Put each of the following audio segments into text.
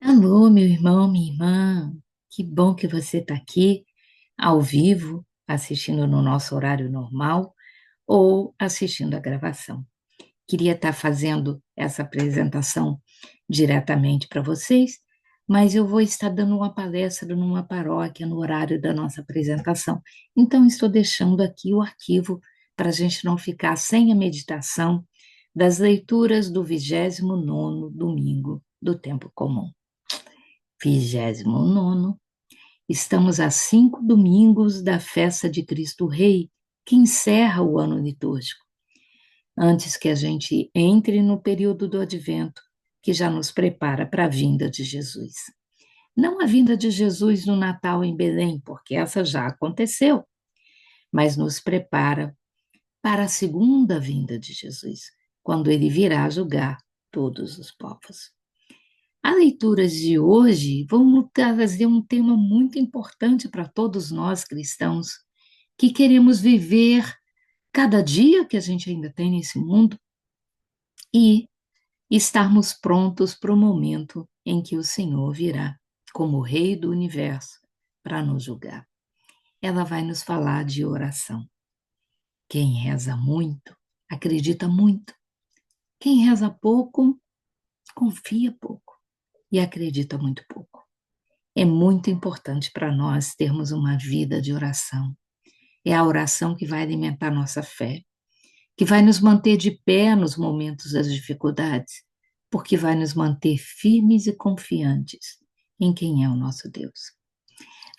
Alô, meu irmão, minha irmã. Que bom que você está aqui ao vivo, assistindo no nosso horário normal ou assistindo a gravação. Queria estar fazendo essa apresentação diretamente para vocês, mas eu vou estar dando uma palestra numa paróquia no horário da nossa apresentação. Então, estou deixando aqui o arquivo para a gente não ficar sem a meditação das leituras do 29º domingo do tempo comum. 29º. Estamos a 5 domingos da festa de Cristo Rei, que encerra o ano litúrgico, antes que a gente entre no período do Advento, que já nos prepara para a vinda de Jesus. Não a vinda de Jesus no Natal em Belém, porque essa já aconteceu, mas nos prepara para a segunda vinda de Jesus, quando ele virá julgar todos os povos. A leitura de hoje vamos trazer um tema muito importante para todos nós cristãos que queremos viver cada dia que a gente ainda tem nesse mundo e estarmos prontos para o momento em que o Senhor virá como Rei do universo para nos julgar. Ela vai nos falar de oração. Quem reza muito, acredita muito. Quem reza pouco, confia pouco e acredita muito pouco. É muito importante para nós termos uma vida de oração. É a oração que vai alimentar nossa fé, que vai nos manter de pé nos momentos das dificuldades, porque vai nos manter firmes e confiantes em quem é o nosso Deus.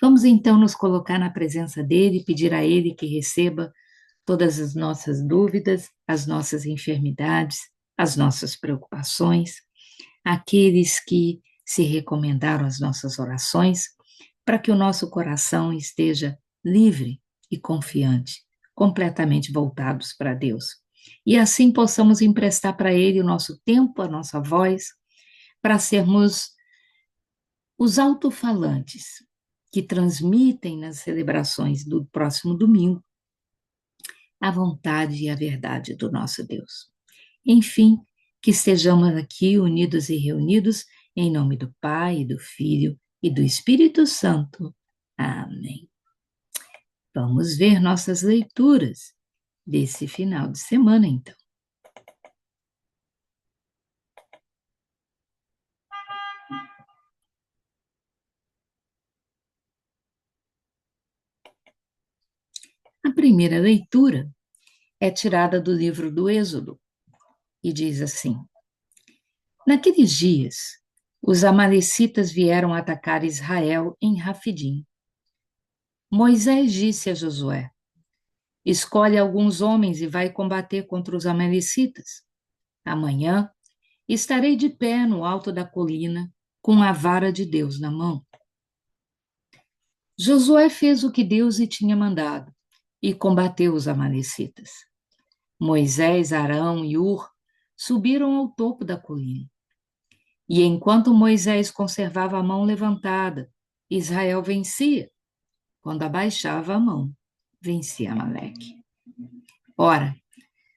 Vamos então nos colocar na presença dele e pedir a ele que receba todas as nossas dúvidas, as nossas enfermidades, as nossas preocupações, aqueles que se recomendaram as nossas orações, para que o nosso coração esteja livre e confiante, completamente voltados para Deus. E assim possamos emprestar para Ele o nosso tempo, a nossa voz, para sermos os alto-falantes que transmitem nas celebrações do próximo domingo a vontade e a verdade do nosso Deus. Enfim, que estejamos aqui unidos e reunidos em nome do Pai, do Filho e do Espírito Santo. Amém. Vamos ver nossas leituras desse final de semana, então. A primeira leitura é tirada do livro do Êxodo e diz assim: Naqueles dias, os amalecitas vieram atacar Israel em Rafidim. Moisés disse a Josué: Escolhe alguns homens e vai combater contra os amalecitas. Amanhã estarei de pé no alto da colina com a vara de Deus na mão. Josué fez o que Deus lhe tinha mandado e combateu os amalecitas. Moisés, Arão e Ur subiram ao topo da colina. E enquanto Moisés conservava a mão levantada, Israel vencia. Quando abaixava a mão, vencia Amaleque. Ora,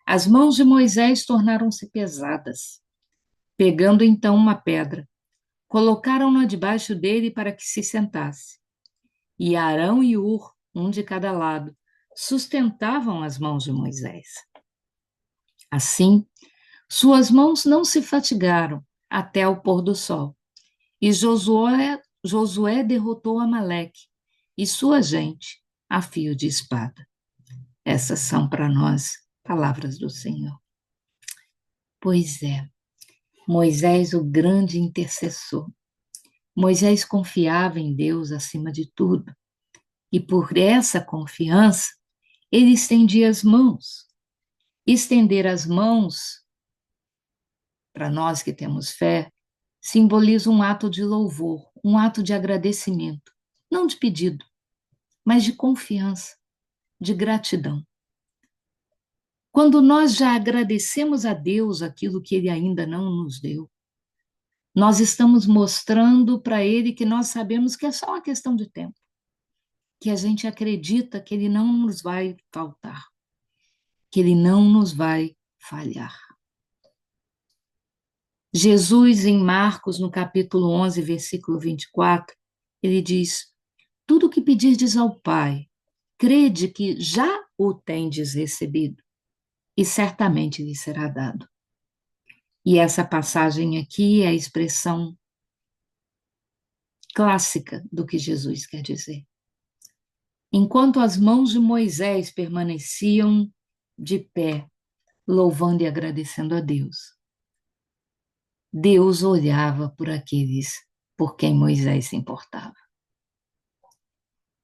as mãos de Moisés tornaram-se pesadas. Pegando então uma pedra, colocaram-na debaixo dele para que se sentasse. E Arão e Ur, um de cada lado, sustentavam as mãos de Moisés. Assim, suas mãos não se fatigaram até o pôr do sol. E Josué derrotou Amaleque e sua gente a fio de espada. Essas são para nós palavras do Senhor. Pois é, Moisés, o grande intercessor. Moisés confiava em Deus acima de tudo. E por essa confiança, ele estendia as mãos. Estender as mãos, para nós que temos fé, simboliza um ato de louvor, um ato de agradecimento, não de pedido, mas de confiança, de gratidão. Quando nós já agradecemos a Deus aquilo que Ele ainda não nos deu, nós estamos mostrando para Ele que nós sabemos que é só uma questão de tempo, que a gente acredita que Ele não nos vai faltar, que Ele não nos vai falhar. Jesus, em Marcos, no capítulo 11, versículo 24, ele diz: tudo o que pedirdes ao Pai, crede que já o tendes recebido, e certamente lhe será dado. E essa passagem aqui é a expressão clássica do que Jesus quer dizer. Enquanto as mãos de Moisés permaneciam de pé, louvando e agradecendo a Deus, Deus olhava por aqueles por quem Moisés se importava.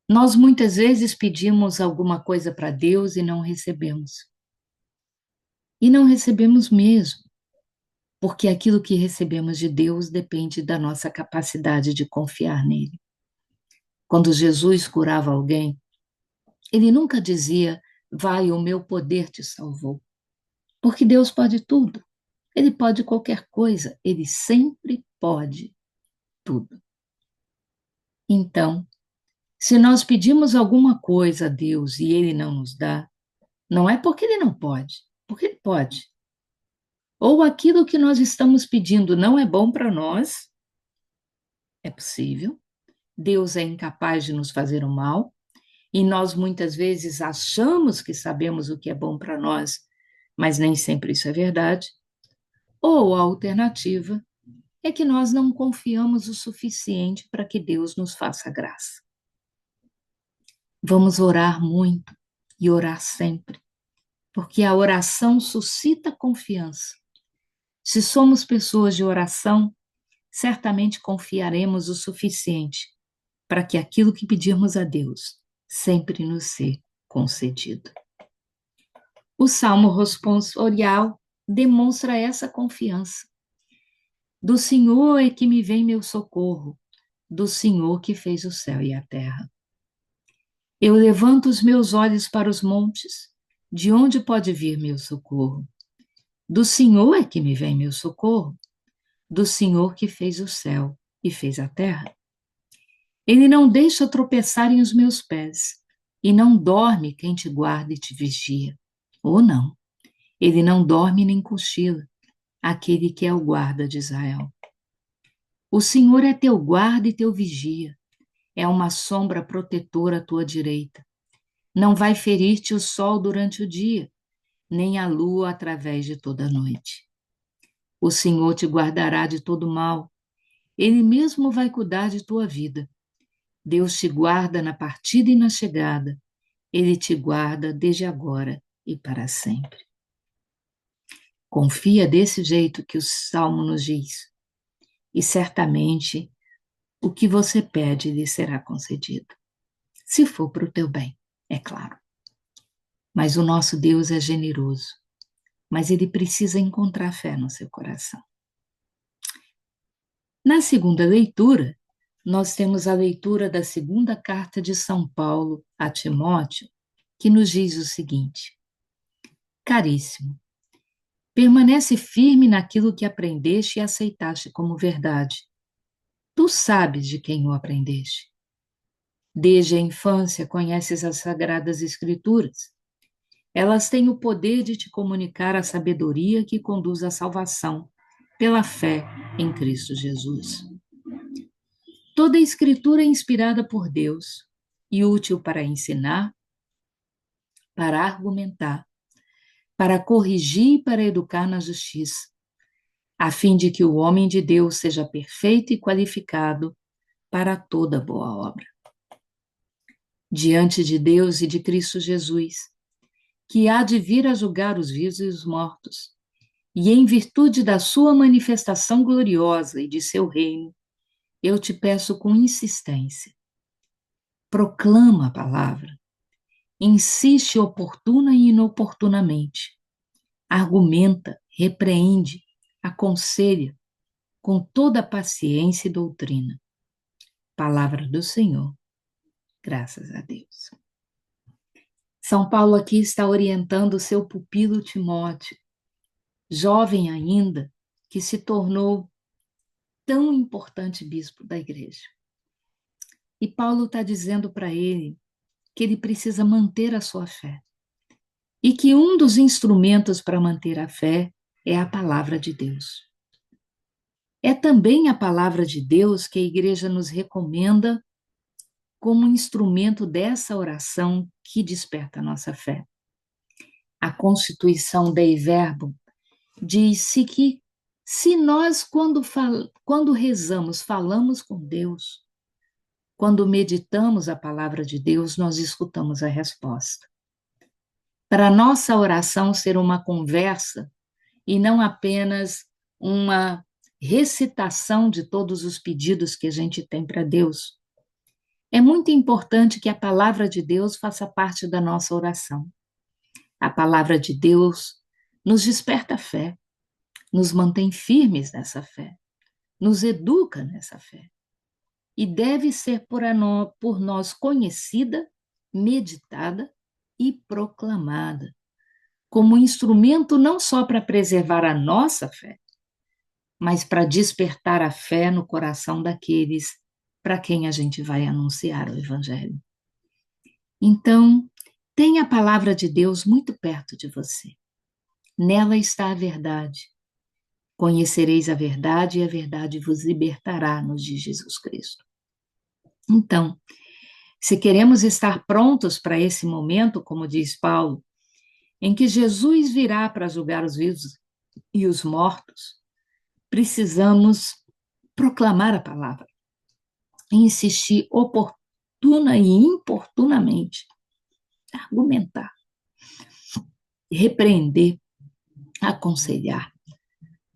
Nós muitas vezes pedimos alguma coisa para Deus e não recebemos. E não recebemos mesmo, porque aquilo que recebemos de Deus depende da nossa capacidade de confiar nele. Quando Jesus curava alguém, ele nunca dizia: vai, o meu poder te salvou. Porque Deus pode tudo. Ele pode qualquer coisa. Ele sempre pode tudo. Então, se nós pedimos alguma coisa a Deus e ele não nos dá, não é porque ele não pode, porque ele pode. Ou aquilo que nós estamos pedindo não é bom para nós, é possível. Deus é incapaz de nos fazer o mal, e nós muitas vezes achamos que sabemos o que é bom para nós, mas nem sempre isso é verdade. Ou a alternativa é que nós não confiamos o suficiente para que Deus nos faça graça. Vamos orar muito e orar sempre, porque a oração suscita confiança. Se somos pessoas de oração, certamente confiaremos o suficiente para que aquilo que pedirmos a Deus sempre nos seja concedido. O Salmo responsorial demonstra essa confiança. Do Senhor é que me vem meu socorro, do Senhor que fez o céu e a terra. Eu levanto os meus olhos para os montes, de onde pode vir meu socorro? Do Senhor é que me vem meu socorro, do Senhor que fez o céu e fez a terra. Ele não deixa tropeçarem os meus pés, e não dorme quem te guarda e te vigia. Ou não, ele não dorme nem cochila, aquele que é o guarda de Israel. O Senhor é teu guarda e teu vigia, é uma sombra protetora à tua direita. Não vai ferir-te o sol durante o dia, nem a lua através de toda a noite. O Senhor te guardará de todo mal, ele mesmo vai cuidar de tua vida. Deus te guarda na partida e na chegada, ele te guarda desde agora e para sempre. Confia desse jeito que o Salmo nos diz, e certamente o que você pede lhe será concedido. Se for para o teu bem, é claro. Mas o nosso Deus é generoso, mas ele precisa encontrar fé no seu coração. Na segunda leitura, nós temos a leitura da segunda carta de São Paulo a Timóteo, que nos diz o seguinte: caríssimo, permanece firme naquilo que aprendeste e aceitaste como verdade. Tu sabes de quem o aprendeste. Desde a infância conheces as sagradas escrituras. Elas têm o poder de te comunicar a sabedoria que conduz à salvação pela fé em Cristo Jesus. Toda a escritura é inspirada por Deus e útil para ensinar, para argumentar, para corrigir e para educar na justiça, a fim de que o homem de Deus seja perfeito e qualificado para toda boa obra. Diante de Deus e de Cristo Jesus, que há de vir a julgar os vivos e os mortos, e em virtude da sua manifestação gloriosa e de seu reino, eu te peço com insistência, proclama a palavra, insiste oportuna e inoportunamente, argumenta, repreende, aconselha, com toda paciência e doutrina. Palavra do Senhor, graças a Deus. São Paulo aqui está orientando o seu pupilo Timóteo, jovem ainda, que se tornou tão importante bispo da igreja. E Paulo está dizendo para ele que ele precisa manter a sua fé. E que um dos instrumentos para manter a fé é a palavra de Deus. É também a palavra de Deus que a igreja nos recomenda como instrumento dessa oração que desperta a nossa fé. A Constituição Dei Verbum diz-se que se nós, quando rezamos, falamos com Deus, quando meditamos a palavra de Deus, nós escutamos a resposta. Para a nossa oração ser uma conversa e não apenas uma recitação de todos os pedidos que a gente tem para Deus, é muito importante que a palavra de Deus faça parte da nossa oração. A palavra de Deus nos desperta a fé, nos mantém firmes nessa fé, nos educa nessa fé. E deve ser por nós conhecida, meditada e proclamada, como instrumento não só para preservar a nossa fé, mas para despertar a fé no coração daqueles para quem a gente vai anunciar o Evangelho. Então, tenha a palavra de Deus muito perto de você. Nela está a verdade. Conhecereis a verdade e a verdade vos libertará, nos diz Jesus Cristo. Então, se queremos estar prontos para esse momento, como diz Paulo, em que Jesus virá para julgar os vivos e os mortos, precisamos proclamar a palavra, insistir oportuna e importunamente, argumentar, repreender, aconselhar,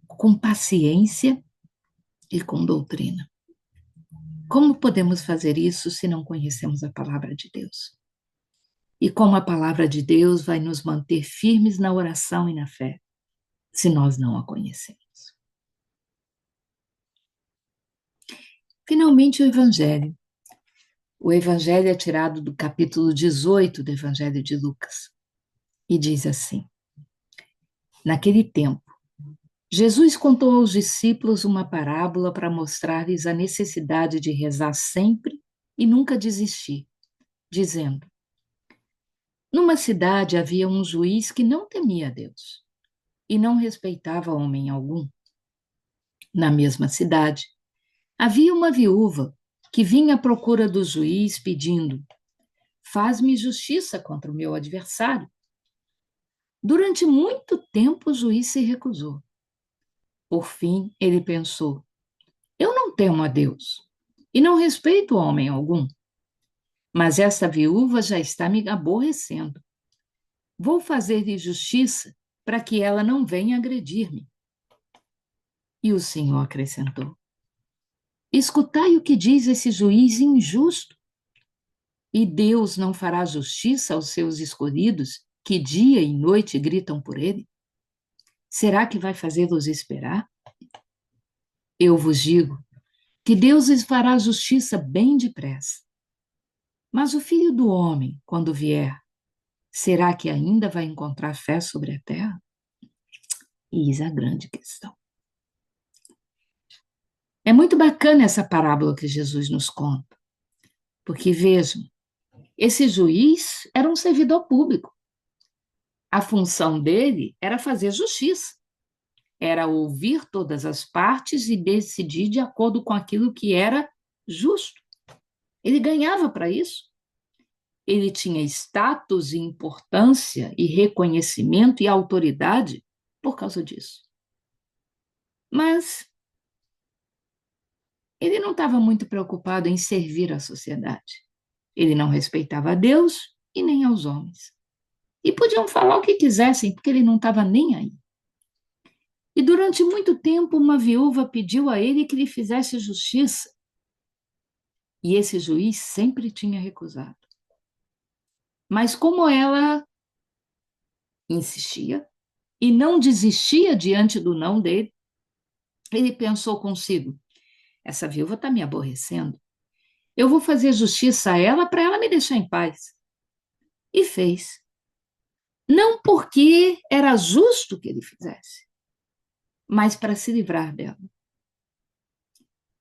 com paciência e com doutrina. Como podemos fazer isso se não conhecemos a palavra de Deus? E como a palavra de Deus vai nos manter firmes na oração e na fé, se nós não a conhecemos? Finalmente, o Evangelho. O Evangelho é tirado do capítulo 18 do Evangelho de Lucas e diz assim: naquele tempo, Jesus contou aos discípulos uma parábola para mostrar-lhes a necessidade de rezar sempre e nunca desistir, dizendo: numa cidade havia um juiz que não temia a Deus e não respeitava homem algum. Na mesma cidade, havia uma viúva que vinha à procura do juiz pedindo: faz-me justiça contra o meu adversário. Durante muito tempo o juiz se recusou. Por fim, ele pensou: eu não temo a Deus e não respeito homem algum, mas esta viúva já está me aborrecendo. Vou fazer-lhe justiça para que ela não venha agredir-me. E o Senhor acrescentou: escutai o que diz esse juiz injusto. E Deus não fará justiça aos seus escolhidos, que dia e noite gritam por ele? Será que vai fazê-los esperar? Eu vos digo que Deus lhes fará justiça bem depressa. Mas o Filho do Homem, quando vier, será que ainda vai encontrar fé sobre a terra? Eis a grande questão. É muito bacana essa parábola que Jesus nos conta, porque vejam, esse juiz era um servidor público. A função dele era fazer justiça, era ouvir todas as partes e decidir de acordo com aquilo que era justo. Ele ganhava para isso. Ele tinha status e importância e reconhecimento e autoridade por causa disso. Mas ele não estava muito preocupado em servir a sociedade. Ele não respeitava a Deus e nem aos homens. E podiam falar o que quisessem, porque ele não estava nem aí. E durante muito tempo, uma viúva pediu a ele que lhe fizesse justiça. E esse juiz sempre tinha recusado. Mas como ela insistia e não desistia diante do não dele, ele pensou consigo: essa viúva está me aborrecendo. Eu vou fazer justiça a ela para ela me deixar em paz. E fez. Não porque era justo que ele fizesse, mas para se livrar dela.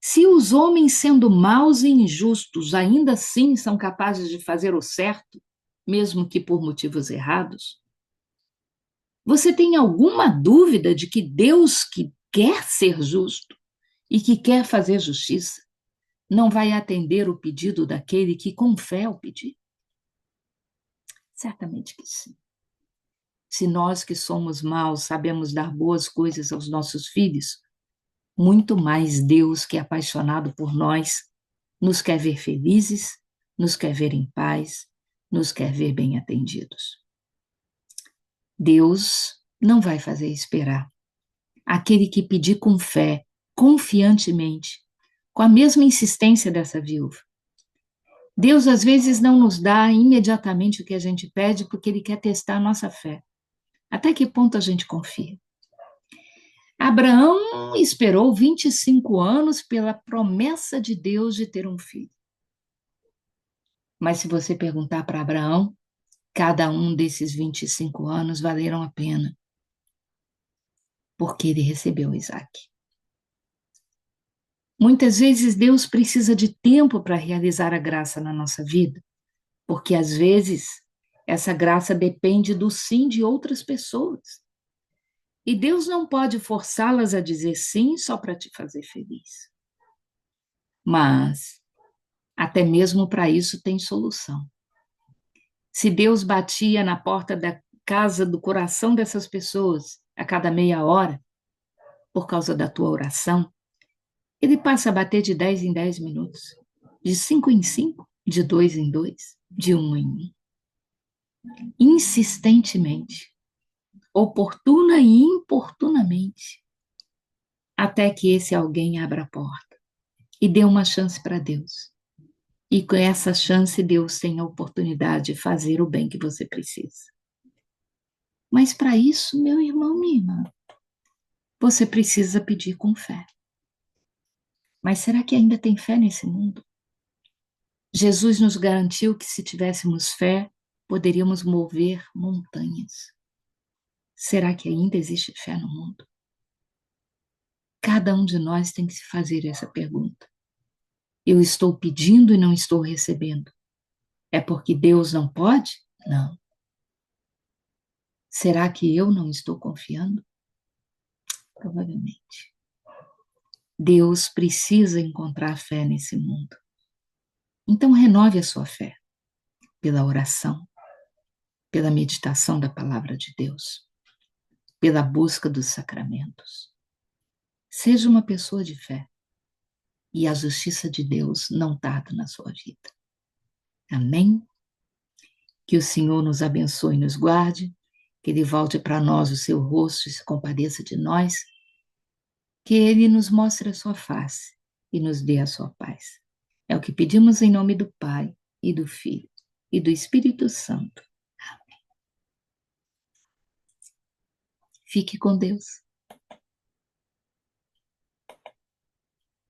Se os homens, sendo maus e injustos, ainda assim são capazes de fazer o certo, mesmo que por motivos errados, você tem alguma dúvida de que Deus, que quer ser justo e que quer fazer justiça, não vai atender o pedido daquele que com fé o pedir? Certamente que sim. Se nós que somos maus sabemos dar boas coisas aos nossos filhos, muito mais Deus, que é apaixonado por nós, nos quer ver felizes, nos quer ver em paz, nos quer ver bem atendidos. Deus não vai fazer esperar. Aquele que pedir com fé, confiantemente, com a mesma insistência dessa viúva. Deus às vezes não nos dá imediatamente o que a gente pede porque Ele quer testar a nossa fé. Até que ponto a gente confia? Abraão esperou 25 anos pela promessa de Deus de ter um filho. Mas se você perguntar para Abraão, cada um desses 25 anos valeram a pena, porque ele recebeu Isaac. Muitas vezes Deus precisa de tempo para realizar a graça na nossa vida, porque às vezes essa graça depende do sim de outras pessoas. E Deus não pode forçá-las a dizer sim só para te fazer feliz. Mas até mesmo para isso tem solução. Se Deus batia na porta da casa do coração dessas pessoas a cada meia hora, por causa da tua oração, Ele passa a bater de 10 em 10 minutos, de 5 em 5, de 2 em 2, de 1 em 1. Insistentemente, oportuna e importunamente, até que esse alguém abra a porta e dê uma chance para Deus. E com essa chance, Deus tem a oportunidade de fazer o bem que você precisa. Mas para isso, meu irmão, minha irmã, você precisa pedir com fé. Mas será que ainda tem fé nesse mundo? Jesus nos garantiu que se tivéssemos fé, poderíamos mover montanhas. Será que ainda existe fé no mundo? Cada um de nós tem que se fazer essa pergunta. Eu estou pedindo e não estou recebendo. É porque Deus não pode? Não. Será que eu não estou confiando? Provavelmente. Deus precisa encontrar fé nesse mundo. Então renove a sua fé pela oração, pela meditação da palavra de Deus, pela busca dos sacramentos. Seja uma pessoa de fé e a justiça de Deus não tarda na sua vida. Amém? Que o Senhor nos abençoe e nos guarde, que Ele volte para nós o seu rosto e se compadeça de nós, que Ele nos mostre a sua face e nos dê a sua paz. É o que pedimos em nome do Pai e do Filho e do Espírito Santo. Fique com Deus.